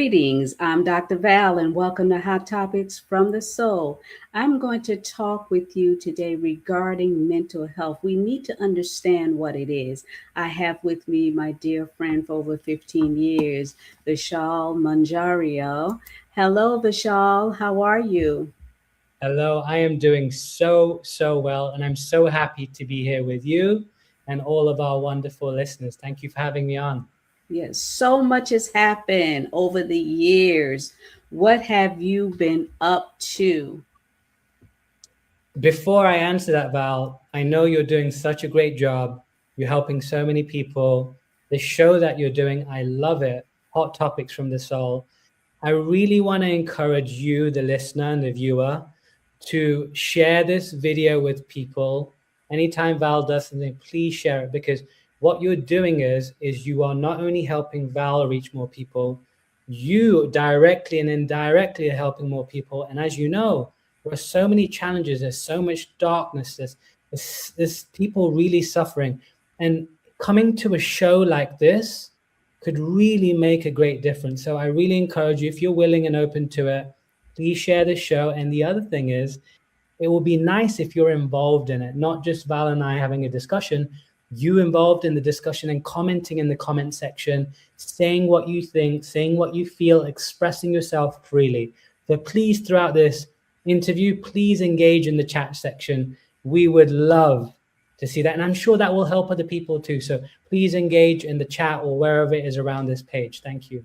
Greetings, I'm Dr. Val, and welcome to Hot Topics from the Soul. I'm going to talk with you today regarding mental health. We need to understand what it is. I have with me my dear friend for over 15 years, Vishal Morjaria. Hello, Vishal. How are you? Hello, I am doing so well, and I'm so happy to be here with you and all of our wonderful listeners. Thank you for having me on. Yes, so much has happened over the years. What have you been up to? Before I answer that, Val, I know you're doing such a great job. You're helping so many people. The show that you're doing, I love it. Hot Topics from the Soul. I really want to encourage you, the listener and the viewer, to share this video with people. Anytime Val does something, please share it, because what you're doing is you are not only helping Val reach more people, you directly and indirectly are helping more people. And as you know, there are so many challenges, there's so much darkness, there's people really suffering. And coming to a show like this could really make a great difference. So I really encourage you, if you're willing and open to it, please share the show. And the other thing is, it will be nice if you're involved in it, not just Val and I having a discussion, you involved in the discussion and commenting in the comment section, saying what you think, saying what you feel, expressing yourself freely. So please, throughout this interview, please engage in the chat section. We would love to see that. And I'm sure that will help other people too. So please engage in the chat or wherever it is around this page. Thank you.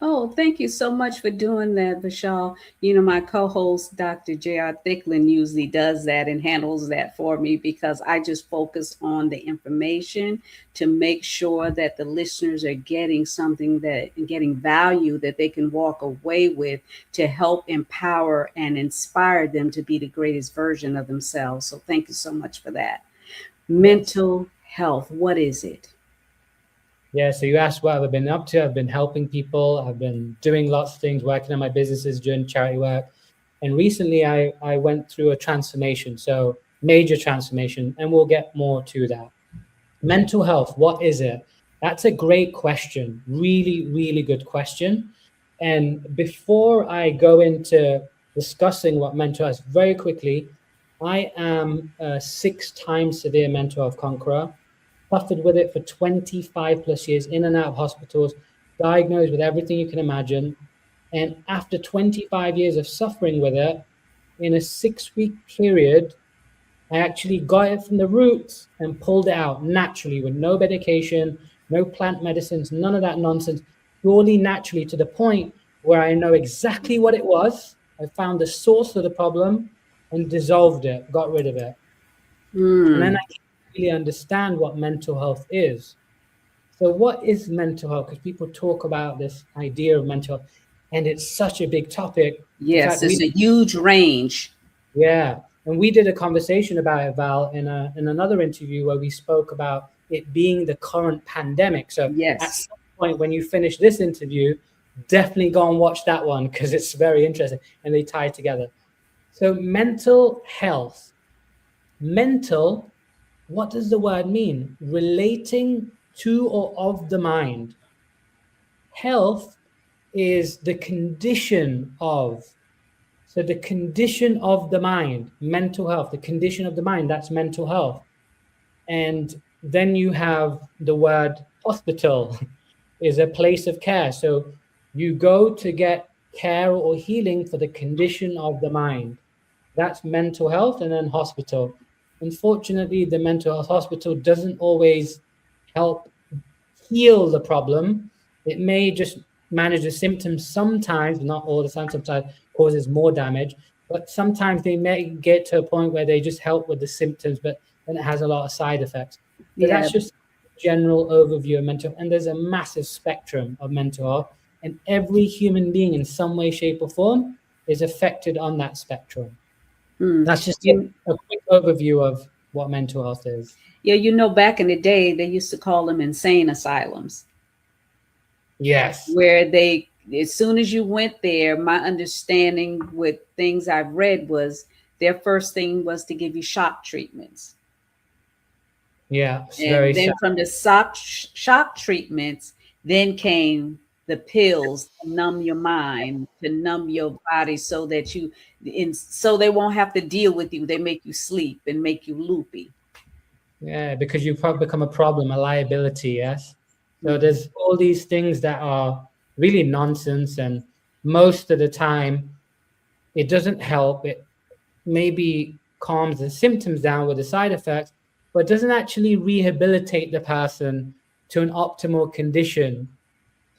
Oh, thank you so much for doing that, Vishal. You know, my co-host, Dr. J.R. Thicklin, usually does that and handles that for me because I just focus on the information to make sure that the listeners are getting something that getting value that they can walk away with to help empower and inspire them to be the greatest version of themselves. So thank you so much for that. Yes. Mental health, what is it? Yeah, so you asked what I've been up to. I've been helping people. I've been doing lots of things, working on my businesses, doing charity work. And recently I went through a transformation, so major transformation, and we'll get more to that. Mental health, what is it? That's a great question. Really, really good question. And before I go into discussing what mental health is, very quickly, I am a 6-time severe mental health conqueror, suffered with it for 25 plus years, in and out of hospitals, diagnosed with everything you can imagine. And after 25 years of suffering with it, in a 6-week period, I actually got it from the roots and pulled it out naturally with no medication, no plant medicines, none of that nonsense, purely naturally, to the point where I know exactly what it was. I found the source of the problem and dissolved it, got rid of it. And then Hmm. I can really understand what mental health is. So what is mental health? Because people talk about this idea of mental health, and it's such a big topic. In Yes, fact, it's a huge range. yeah, and we did a conversation about it, Val, in another interview where we spoke about it being the current pandemic. So at Yes. some point when you finish this interview, definitely go and watch that one because it's very interesting and they tie together. So mental health, mental, what does the word mean? Relating to or of the mind. Health is the condition of. So the condition of the mind, mental health, the condition of the mind, that's mental health. And then you have the word hospital is a place of care. So you go to get care or healing for the condition of the mind. That's mental health. And then hospital. Unfortunately, the mental health hospital doesn't always help heal the problem. It may just manage the symptoms sometimes, not all the time, sometimes causes more damage. But sometimes they may get to a point where they just help with the symptoms, but then it has a lot of side effects. So Yeah. that's just a general overview of mental health. And there's a massive spectrum of mental health. And every human being in some way, shape, or form is affected on that spectrum. Hmm. That's just You, a quick overview of what mental health is. yeah, you know, back in the day, they used to call them insane asylums, Yes. where they, as soon as you went there, my understanding with things I've read was their first thing was to give you shock treatments. Yeah. It's And very then sad. from the shock treatments, then came the pills to numb your mind, to numb your body so that you so they won't have to deal with you. They make you sleep and make you loopy. Yeah, because you probably become a problem, a liability, yes? So Mhm. there's all these things that are really nonsense, and most of the time it doesn't help. It maybe calms the symptoms down with the side effects, but doesn't actually rehabilitate the person to an optimal condition.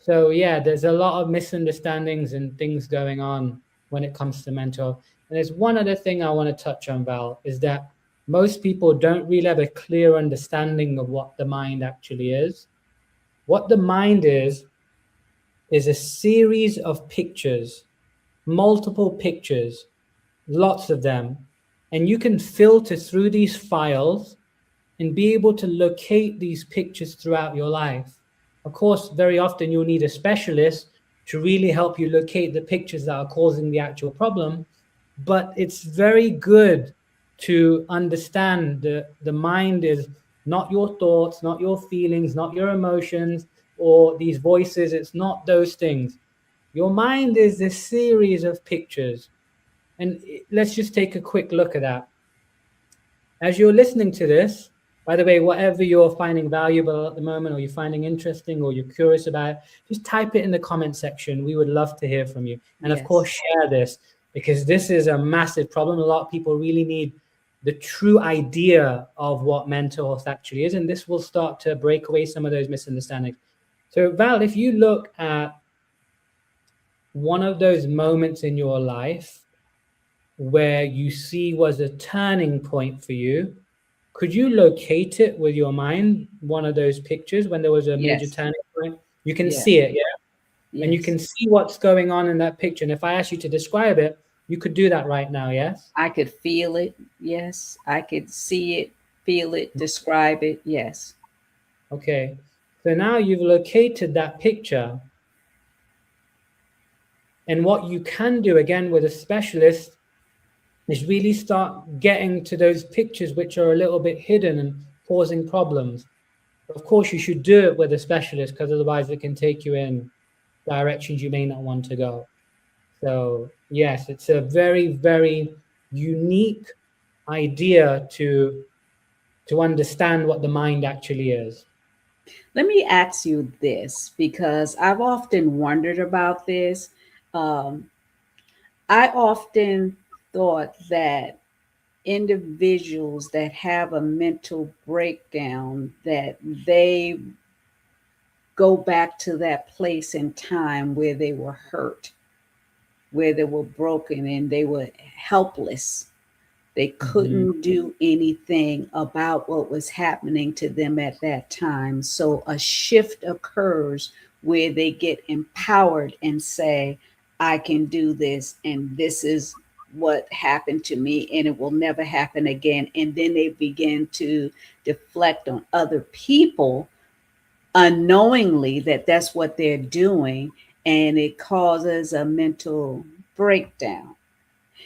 So yeah, there's a lot of misunderstandings and things going on when it comes to mental. And there's one other thing I want to touch on, Val, is that most people don't really have a clear understanding of what the mind actually is. What the mind is a series of pictures, multiple pictures, lots of them. And you can filter through these files and be able to locate these pictures throughout your life. Of course, very often you'll need a specialist to really help you locate the pictures that are causing the actual problem. But it's very good to understand the mind is not your thoughts, not your feelings, not your emotions, or these voices. It's not those things. Your mind is a series of pictures. And let's just take a quick look at that. As you're listening to this, by the way, whatever you're finding valuable at the moment, or you're finding interesting, or you're curious about, just type it in the comment section. We would love to hear from you. And of course, Yes. share this, because this is a massive problem. A lot of people really need the true idea of what mental health actually is. And this will start to break away some of those misunderstandings. So, Val, if you look at one of those moments in your life where you see was a turning point for you, could you locate it with your mind, one of those pictures when there was a major Yes. turning point? You can Yes. see it, yeah? And you Yes. can see what's going on in that picture. And if I ask you to describe it, you could do that right now, yes? I could feel it. Yes. I could see it, feel it, describe it. Yes. Okay. So now you've located that picture. And what you can do again with a specialist is really start getting to those pictures which are a little bit hidden and causing problems. Of course, you should do it with a specialist, because otherwise it can take you in directions you may not want to go. So yes, it's a very, very unique idea to understand what the mind actually is. Let me ask you this because I've often wondered about this. Um, I often thought that individuals that have a mental breakdown that they go back to that place in time where they were hurt, where they were broken and they were helpless. They Mhm. couldn't do anything about what was happening to them at that time. So a shift occurs where they get empowered and say, I can do this, and this is what happened to me, and it will never happen again. And then they begin to deflect on other people unknowingly that that's what they're doing, and it causes a mental breakdown.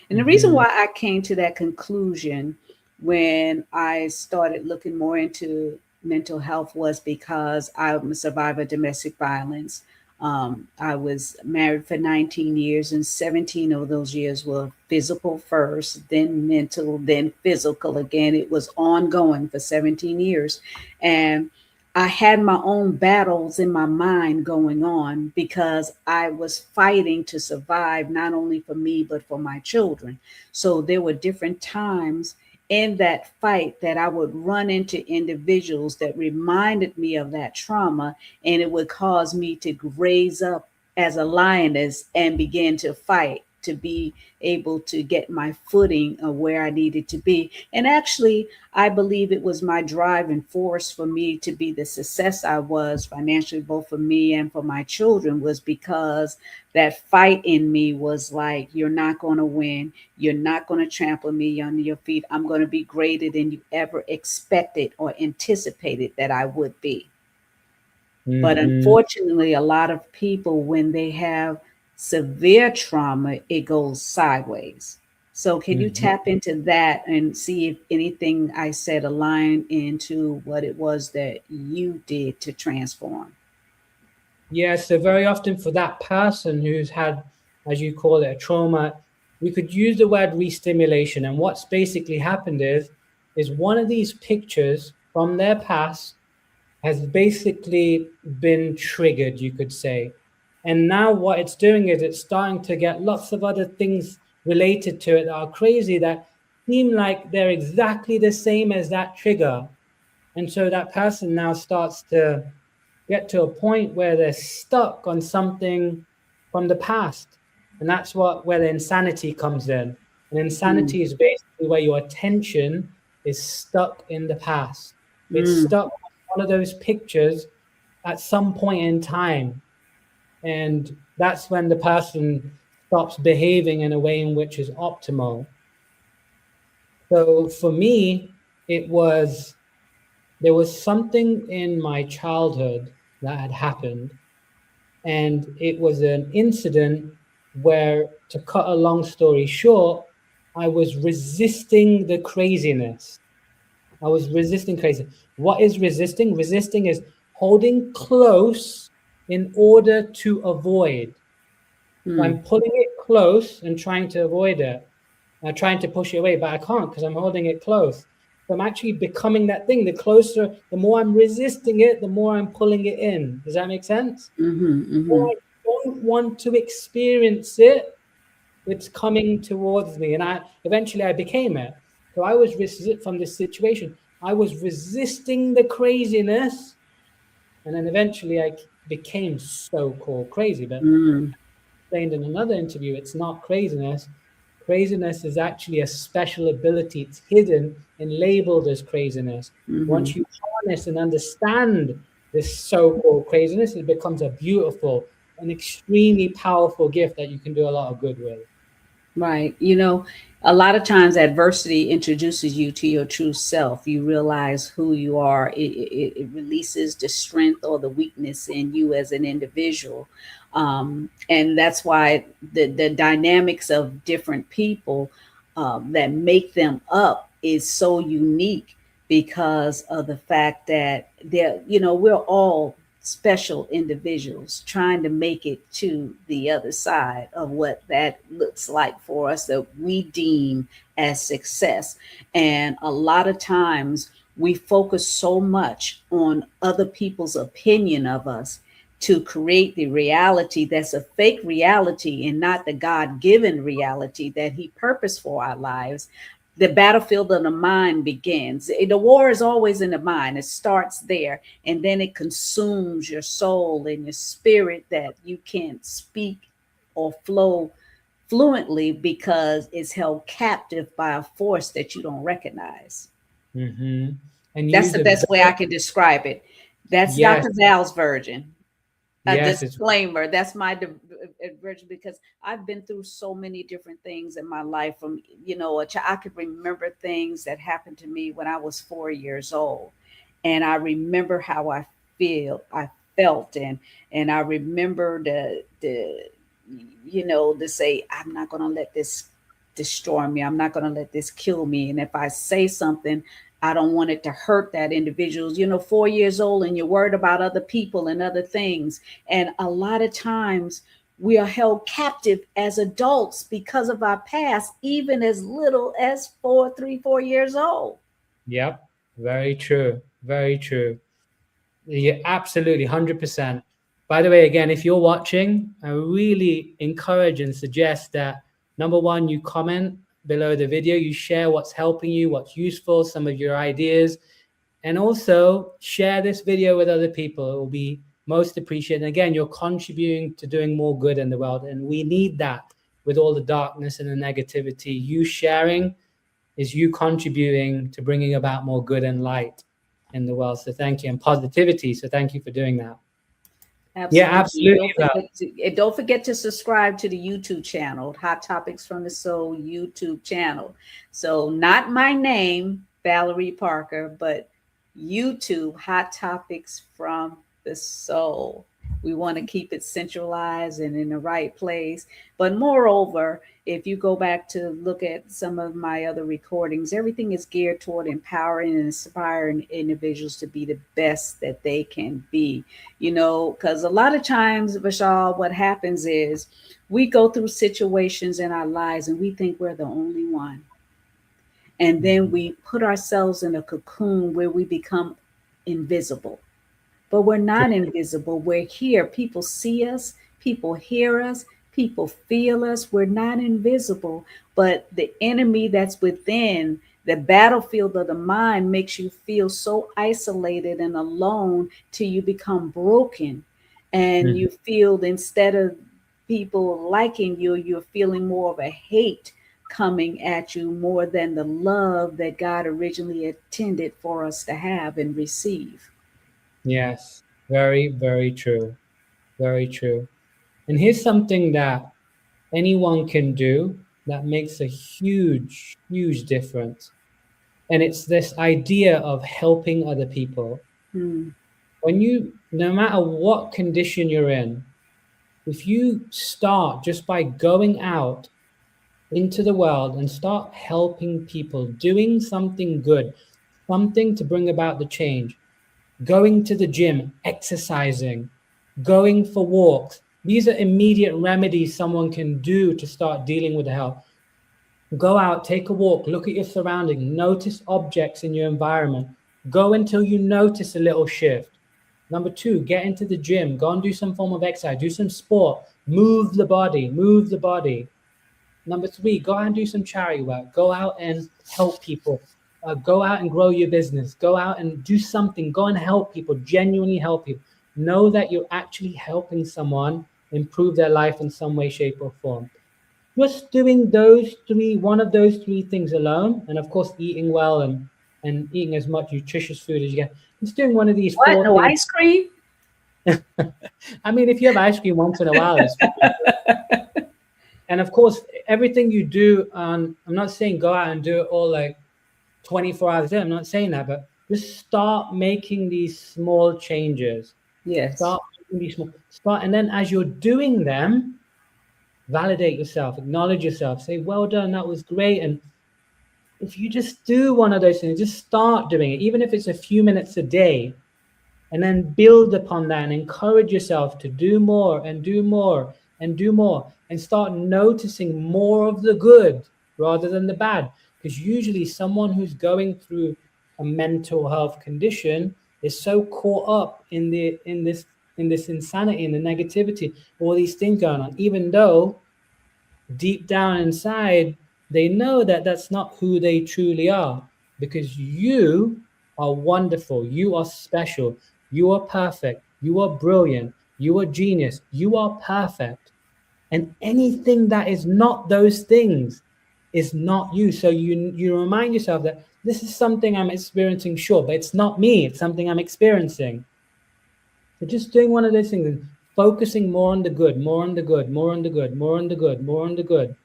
And the reason Mhm. why I came to that conclusion when I started looking more into mental health was because I'm a survivor of domestic violence. I was married for 19 years, and 17 of those years were physical first, then mental, then physical again. It was ongoing for 17 years. And I had my own battles in my mind going on because I was fighting to survive, not only for me, but for my children. So there were different times in that fight that I would run into individuals that reminded me of that trauma, and it would cause me to raise up as a lioness and begin to fight to be able to get my footing of where I needed to be. And actually, I believe it was my driving force for me to be the success I was financially, both for me and for my children, was because that fight in me was like, you're not going to win. You're not going to trample me under your feet. I'm going to be greater than you ever expected or anticipated that I would be. But Mhm. unfortunately, a lot of people, when they have severe trauma, it goes sideways. So, can you Mhm. tap into that and see if anything I said aligned into what it was that you did to transform? Yeah, so very often for that person who's had, as you call it, a trauma, we could use the word re-stimulation. And what's basically happened is one of these pictures from their past has basically been triggered, you could say. And now what it's doing is it's starting to get lots of other things related to it that are crazy that seem like they're exactly the same as that trigger. And so that person now starts to get to a point where they're stuck on something from the past. And that's where the insanity comes in. And Mm, insanity is basically where your attention is stuck in the past. It's mm, stuck on one of those pictures at some point in time. And that's when the person stops behaving in a way in which is optimal. So for me, it was there was something in my childhood that had happened. And it was an incident where, to cut a long story short, I was resisting the craziness. I was resisting crazy. What is resisting? Resisting is holding close in order to avoid. So mm, I'm pulling it close and trying to avoid it. I'm trying to push it away, but I can't because I'm holding it close. So I'm actually becoming that thing. The closer, the more I'm resisting it, the more I'm pulling it in. Does that make sense? mm-hmm, Or mm-hmm, I don't want to experience it, it's coming towards me. And I eventually I became it. So I was from this situation. I was resisting the craziness, and then eventually I became so-called crazy. But mm, explained in another interview, it's not craziness. Craziness is actually a special ability. It's hidden and labeled as craziness. mm-hmm. Once you harness and understand this so-called craziness, it becomes a beautiful and extremely powerful gift that you can do a lot of good with. Right. A lot of times adversity introduces you to your true self. You realize who you are. It releases the strength or the weakness in you as an individual. And that's why the dynamics of different people that make them up is so unique because of the fact that we're all special individuals trying to make it to the other side of what that looks like for us that we deem as success. And a lot of times we focus so much on other people's opinion of us to create the reality that's a fake reality and not the God-given reality that he purposed for our lives. The battlefield of the mind begins. The war is always in the mind. It starts there, and then it consumes your soul and your spirit that you can't speak or flow fluently because it's held captive by a force that you don't recognize. Mm-hmm. And That's use the a best way I very, can describe it. That's yes, Dr. Val's version. A yes, it's disclaimer. That's my version because I've been through so many different things in my life. From I could remember things that happened to me when I was 4 years old, and I remember how I felt, and I remember to say I'm not going to let this destroy me. I'm not going to let this kill me. And if I say something, I don't want it to hurt that individual. 4 years old and you're worried about other people and other things. And a lot of times we are held captive as adults because of our past, even as little as 4 years old. yep, very true, very true. Yeah, absolutely, 100%. By the way, again, if you're watching, I really encourage and suggest that number one, you comment below the video, you share what's helping you, what's useful, some of your ideas, and also share this video with other people. It will be most appreciated. And again, you're contributing to doing more good in the world, and we need that with all the darkness and the negativity. You sharing is you contributing to bringing about more good and light in the world. So thank you, and positivity. So thank you for doing that. Yeah, Absolutely. And absolutely. don't forget to subscribe to the YouTube channel, Hot Topics from the Soul YouTube channel. So not my name, Valerie Parker, but YouTube Hot Topics from the Soul. We want to keep it centralized and in the right place. But moreover, if you go back to look at some of my other recordings, everything is geared toward empowering and inspiring individuals to be the best that they can be. Because a lot of times, Vishal, what happens is we go through situations in our lives and we think we're the only one. And then Mhm. we put ourselves in a cocoon where we become invisible, but we're not invisible. We're here. People see us, people hear us, people feel us. We're not invisible, but the enemy that's within the battlefield of the mind makes you feel so isolated and alone till you become broken. And Mhm. you feel instead of people liking you, you're feeling more of a hate coming at you more than the love that God originally intended for us to have and receive. Yes, very, very true. Very true. And here's something that anyone can do that makes a huge, huge difference. And it's this idea of helping other people. Hmm. When you, no matter what condition you're in, if you start just by going out into the world and start helping people, doing something good, something to bring about the change, going to the gym, exercising, going for walks. These are immediate remedies someone can do to start dealing with the health. Go out, take a walk, look at your surroundings, notice objects in your environment. Go until you notice a little shift. Number two, get into the gym, go and do some form of exercise, do some sport, move the body, move the body. Number three, go out and do some charity work. Go out and help people. Go out and grow your business. Go out and do something. Go and help people, genuinely help people. Know that you're actually helping someone improve their life in some way, shape, or form. Just doing those three, one of those three things alone, and of course, eating well and eating as much nutritious food as you can. Just doing one of these What? four No things. ice cream? I mean, if you have ice cream once in a while, it's fine. And of course, everything you do, I'm not saying go out and do it all like 24 hours a day. I'm not saying that, but just start making these small changes. Yes. Start making these small, start, and then as you're doing them, validate yourself, acknowledge yourself, say, well done, that was great. And if you just do one of those things, just start doing it, even if it's a few minutes a day, and then build upon that and encourage yourself to do more and do more and do more and start noticing more of the good rather than the bad, because usually someone who's going through a mental health condition is so caught up in this insanity and the negativity, all these things going on, even though deep down inside, they know that that's not who they truly are, because you are wonderful, you are special, you are perfect, you are brilliant, you are genius, you are perfect. And anything that is not those things is not you. So you remind yourself that this is something I'm experiencing, sure, but it's not me, it's something I'm experiencing. So just doing one of those things and focusing more on the good, more on the good, more on the good, more on the good, more on the good.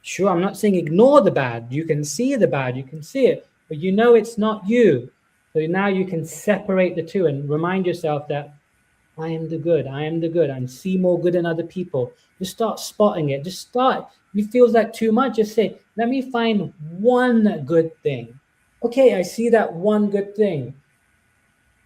Sure, I'm not saying ignore the bad. You can see the bad, you can see it, but you know it's not you. So now you can separate the two and remind yourself that I am the good, I am the good, and see more good in other people. Just start spotting it. Just start. If it feels like too much, just say, let me find one good thing. Okay, I see that one good thing.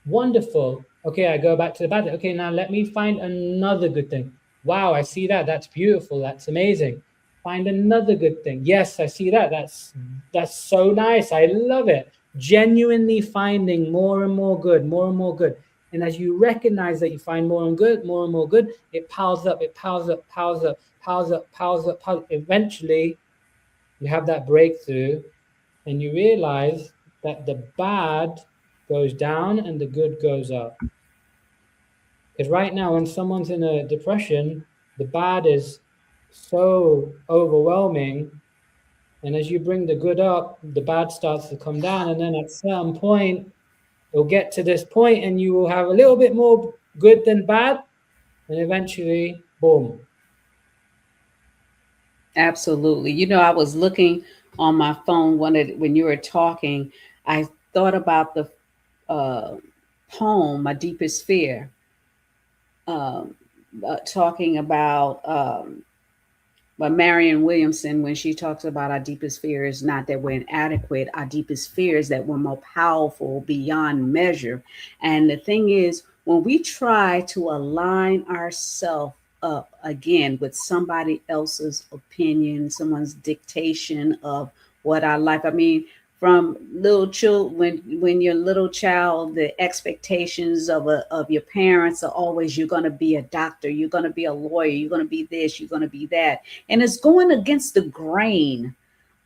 Wonderful. Okay, I go back to the bad thing. Okay, now let me find another good thing. Wow, I see that. That's beautiful. That's amazing. Find another good thing. Yes, I see that. That's so nice. I love it. Genuinely finding more and more good, more and more good. And as you recognize that you find more and good, more and more good, it piles up, it piles up, piles up, piles up, piles up, piles up. Eventually, you have that breakthrough and you realize that the bad goes down and the good goes up. Because right now, when someone's in a depression, the bad is so overwhelming. And as you bring the good up, the bad starts to come down. And then at some point, you'll get to this point and you will have a little bit more good than bad. And eventually, boom. Absolutely. I was looking on my phone when you were talking. I thought about the uh, poem, My Deepest Fear, um, talking about but Marianne Williamson, when she talks about our deepest fear is not that we're inadequate, our deepest fear is that we're more powerful beyond measure. And the thing is, when we try to align ourselves up again with somebody else's opinion, someone's dictation of what our life, I mean, from little child when you're a little child, the expectations of your parents are always you're going to be a doctor, you're going to be a lawyer, you're going to be this, you're going to be that, and it's going against the grain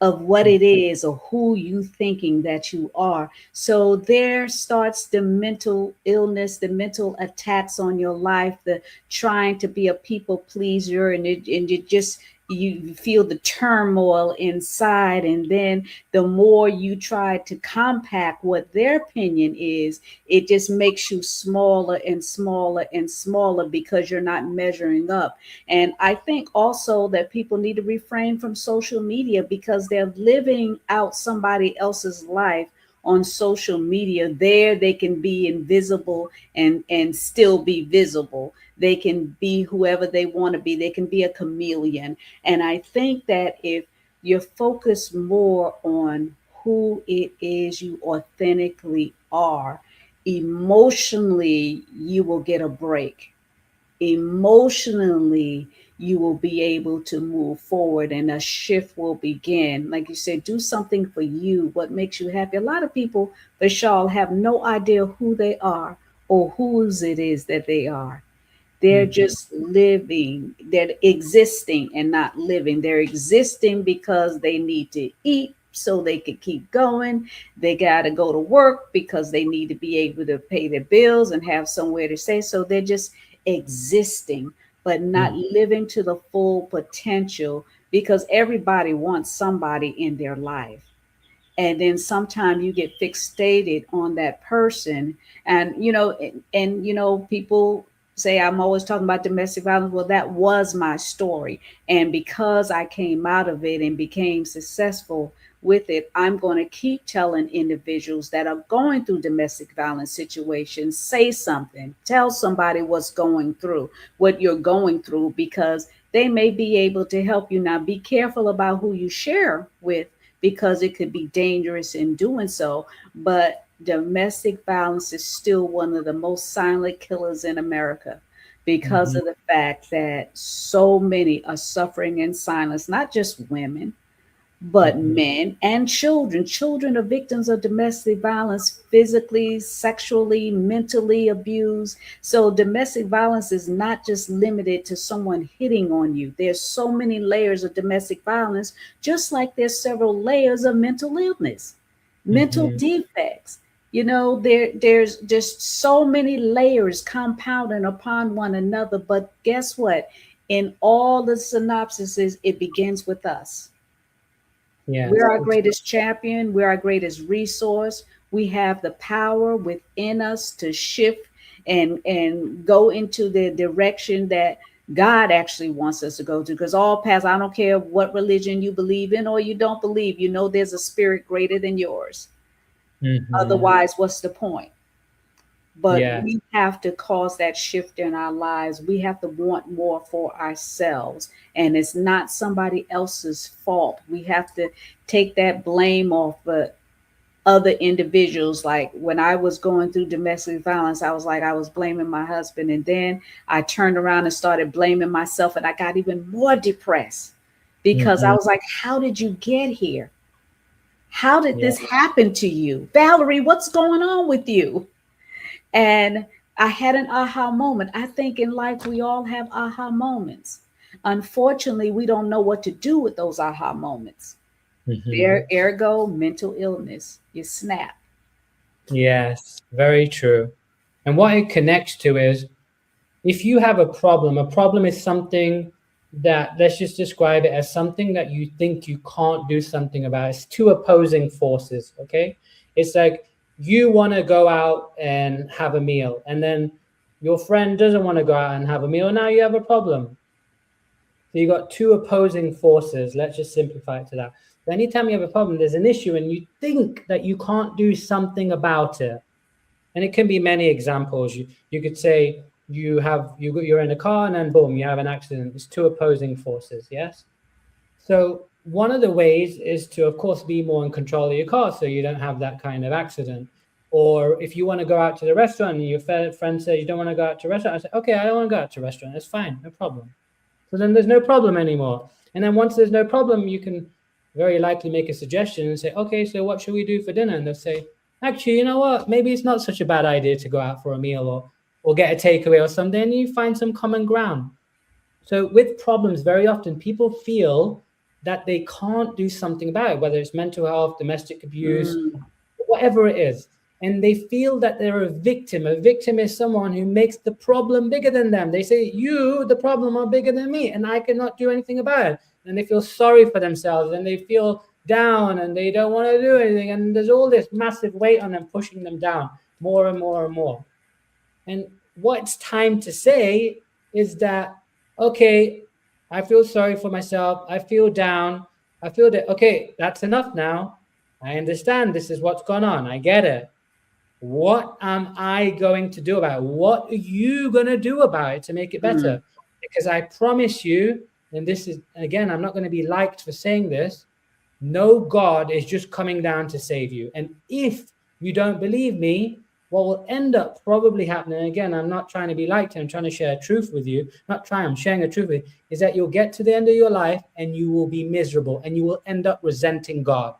of what it is or who you thinking that you are. So there starts the mental illness, the mental attacks on your life, the trying to be a people pleaser, and you just you feel the turmoil inside, and then the more you try to compact what their opinion is, it just makes you smaller and smaller and smaller because you're not measuring up. And I think also that people need to refrain from social media because they're living out somebody else's life on social media. There they can be invisible and still be visible. They can be whoever they want to be. They can be a chameleon. And I think that if you're focused more on who it is you authentically are, emotionally you will get a break. Emotionally you will be able to move forward and a shift will begin. Like you said, do something for you, what makes you happy. A lot of people, Vishal, have no idea who they are or whose it is that they are. They're Mhm. just living, they're existing and not living. They're existing because they need to eat so they could keep going. They got to go to work because they need to be able to pay their bills and have somewhere to stay. So they're just existing, but not Mhm. living to the full potential because everybody wants somebody in their life. And then sometimes you get fixated on that person, and people say I'm always talking about domestic violence. Well, that was my story, and because I came out of it and became successful with it, I'm going to keep telling individuals that are going through domestic violence situations, say something, tell somebody what's going through, what you're going through, because they may be able to help you. Now be careful about who you share with because it could be dangerous in doing so. But domestic violence is still one of the most silent killers in America because Mhm. of the fact that so many are suffering in silence, not just women, but Mhm. men and children. Children are victims of domestic violence, physically, sexually, mentally abused. So domestic violence is not just limited to someone hitting on you. There's so many layers of domestic violence, just like there's several layers of mental illness, mental Mhm. defects. There's just so many layers compounding upon one another. But guess what? In all the synopsises, it begins with us. We're Yes. our greatest champion. We're our greatest resource. We have the power within us to shift and go into the direction that God actually wants us to go to. Because all paths, I don't care what religion you believe in or you don't believe, there's a spirit greater than yours. Mhm. Otherwise, what's the point? But Yeah. we have to cause that shift in our lives. We have to want more for ourselves. And it's not somebody else's fault. We have to take that blame off other individuals. Like when I was going through domestic violence, I was blaming my husband. And then I turned around and started blaming myself. And I got even more depressed because I Mhm. was like, how did you get here? How did Yeah. this happen to you? Valerie, what's going on with you? And I had an aha moment. I think in life we all have aha moments. Unfortunately, we don't know what to do with those aha moments. Mhm. There, ergo, mental illness. You snap. Yes, very true. And what it connects to is if you have a problem is something that, let's just describe it as something that you think you can't do something about. It's two opposing forces, okay? It's like you want to go out and have a meal, and then your friend doesn't want to go out and have a meal. Now you have a problem. So you got two opposing forces. Let's just simplify it to that. So anytime you have a problem, there's an issue, and you think that you can't do something about it. And it can be many examples. You could say, you're in a car and then boom, you have an accident. It's two opposing forces, yes? So one of the ways is to, of course, be more in control of your car so you don't have that kind of accident. Or if you want to go out to the restaurant and your friend says you don't want to go out to a restaurant, I say, okay, I don't want to go out to a restaurant. It's fine, no problem. So then there's no problem anymore. And then once there's no problem, you can very likely make a suggestion and say, okay, so what should we do for dinner? And they'll say, actually, you know what? Maybe it's not such a bad idea to go out for a meal or get a takeaway or something. And you find some common ground. So with problems, very often people feel that they can't do something about it, whether it's mental health, domestic abuse, whatever it is. And they feel that they're a victim. A victim is someone who makes the problem bigger than them. They say, you, the problem, are bigger than me, and I cannot do anything about it. And they feel sorry for themselves, and they feel down, and they don't want to do anything. And there's all this massive weight on them, pushing them down more and more and more. And what it's time to say is that, okay, I feel sorry for myself. I feel down. I feel that, okay, that's enough now. I understand this is what's gone on. I get it. What am I going to do about it? What are you going to do about it to make it better? Because I promise you, and this is, again, I'm not going to be liked for saying this, no God is just coming down to save you. And if you don't believe me, what will end up probably happening, again, I'm not trying to be liked, I'm trying to share a truth with you, I'm sharing a truth with you, is that you'll get to the end of your life and you will be miserable and you will end up resenting God.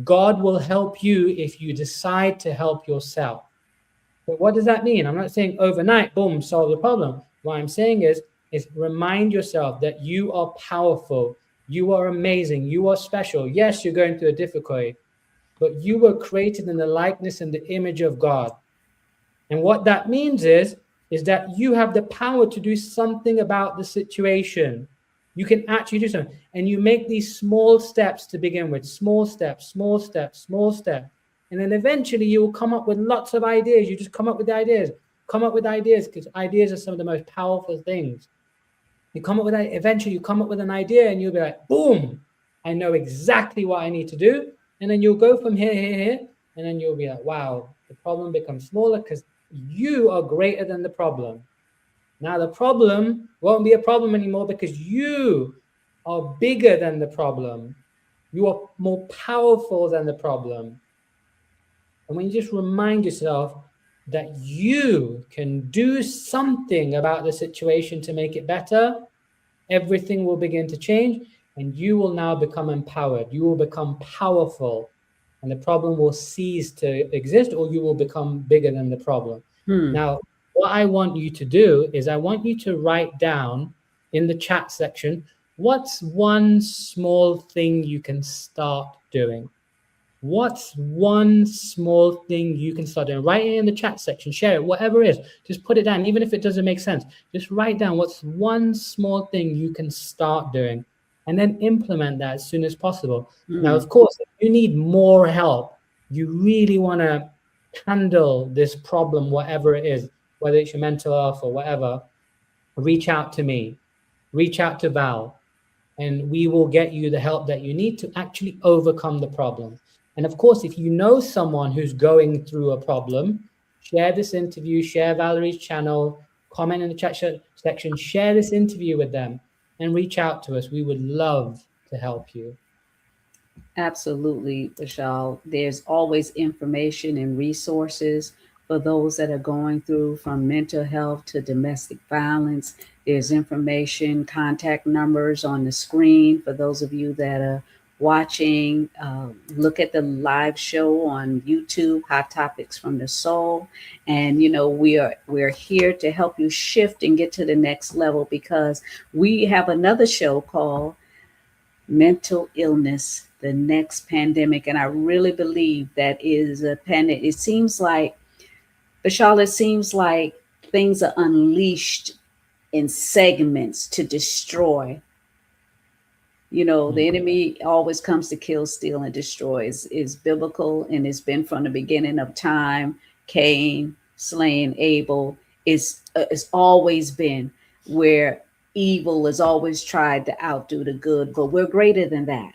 God will help you if you decide to help yourself. But what does that mean? I'm not saying overnight, boom, solve the problem. What I'm saying is remind yourself that you are powerful, you are amazing, you are special. Yes, you're going through a difficulty, but you were created in the likeness and the image of God. And what that means is that you have the power to do something about the situation. You can actually do something. And you make these small steps to begin with, small steps. And then eventually you will come up with lots of ideas. You just come up with ideas because ideas are some of the most powerful things. Eventually you come up with an idea and you'll be like, boom, I know exactly what I need to do. And then you'll go from here, and then you'll be like, wow, the problem becomes smaller because you are greater than the problem. Now the problem won't be a problem anymore because you are bigger than the problem. You are more powerful than the problem. And when you just remind yourself that you can do something about the situation to make it better, everything will begin to change. And you will now become empowered. You will become powerful, and the problem will cease to exist, or you will become bigger than the problem. Now, what I want you to do is I want you to write down in the chat section, what's one small thing you can start doing? What's one small thing you can start doing? Write it in the chat section, share it, whatever it is. Just put it down, even if it doesn't make sense. Just write down what's one small thing you can start doing, and then implement that as soon as possible. Now, of course, if you need more help, you really want to handle this problem, whatever it is, whether it's your mental health or whatever, reach out to me, reach out to Val, and we will get you the help that you need to actually overcome the problem. And of course, if you know someone who's going through a problem, share this interview, share Valerie's channel, comment in the chat section, share this interview with them, and reach out to us. We would love to help you. Absolutely, Vishal. There's always information and resources for those that are going through, from mental health to domestic violence. There's information, contact numbers on the screen for those of you that are watching. Look at the live show on YouTube, Hot Topics from the Soul. And we're here to help you shift and get to the next level, because we have another show called Mental Illness, the Next Pandemic. And I really believe that is a pandemic. It seems like, Vishal, it seems like things are unleashed in segments to destroy. The enemy always comes to kill, steal, and destroy. Is biblical, and it's been from the beginning of time. Cain slaying Abel is always been where evil has always tried to outdo the good, but we're greater than that.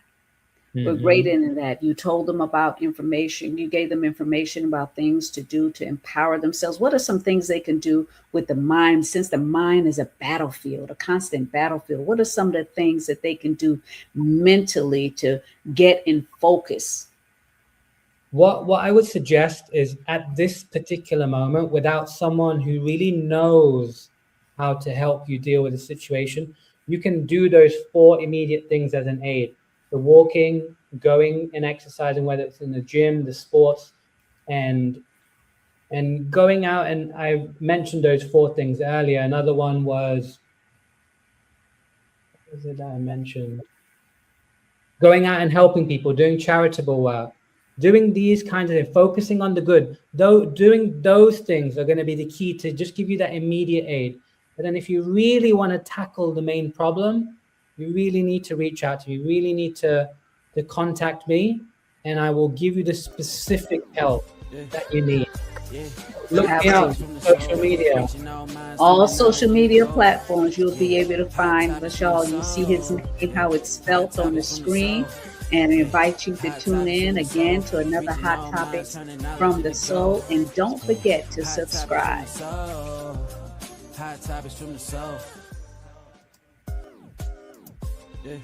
were great Hmm. in that. You told them about information. You gave them information about things to do to empower themselves. What are some things they can do with the mind, since the mind is a battlefield, a constant battlefield? What are some of the things that they can do mentally to get in focus? What I would suggest is at this particular moment, without someone who really knows how to help you deal with the situation, you can do those four immediate things as an aid: the walking, going and exercising, whether it's in the gym, the sports, and going out. And I mentioned those four things earlier. Another one was, what was it that I mentioned? Going out and helping people, doing charitable work, doing these kinds of things, focusing on the good. Though doing those things are going to be the key to just give you that immediate aid. But then if you really want to tackle the main problem, you really need to reach out to me. You really need to contact me, and I will give you the specific help that you need. Look me up Absolutely. on social media. All social media platforms, you'll be able to find Vishal. You see his name, how it's spelt on the screen, and I invite you to tune in again to another Hot Topics from the Soul. And don't forget to subscribe. Hot topics from the soul. Yeah.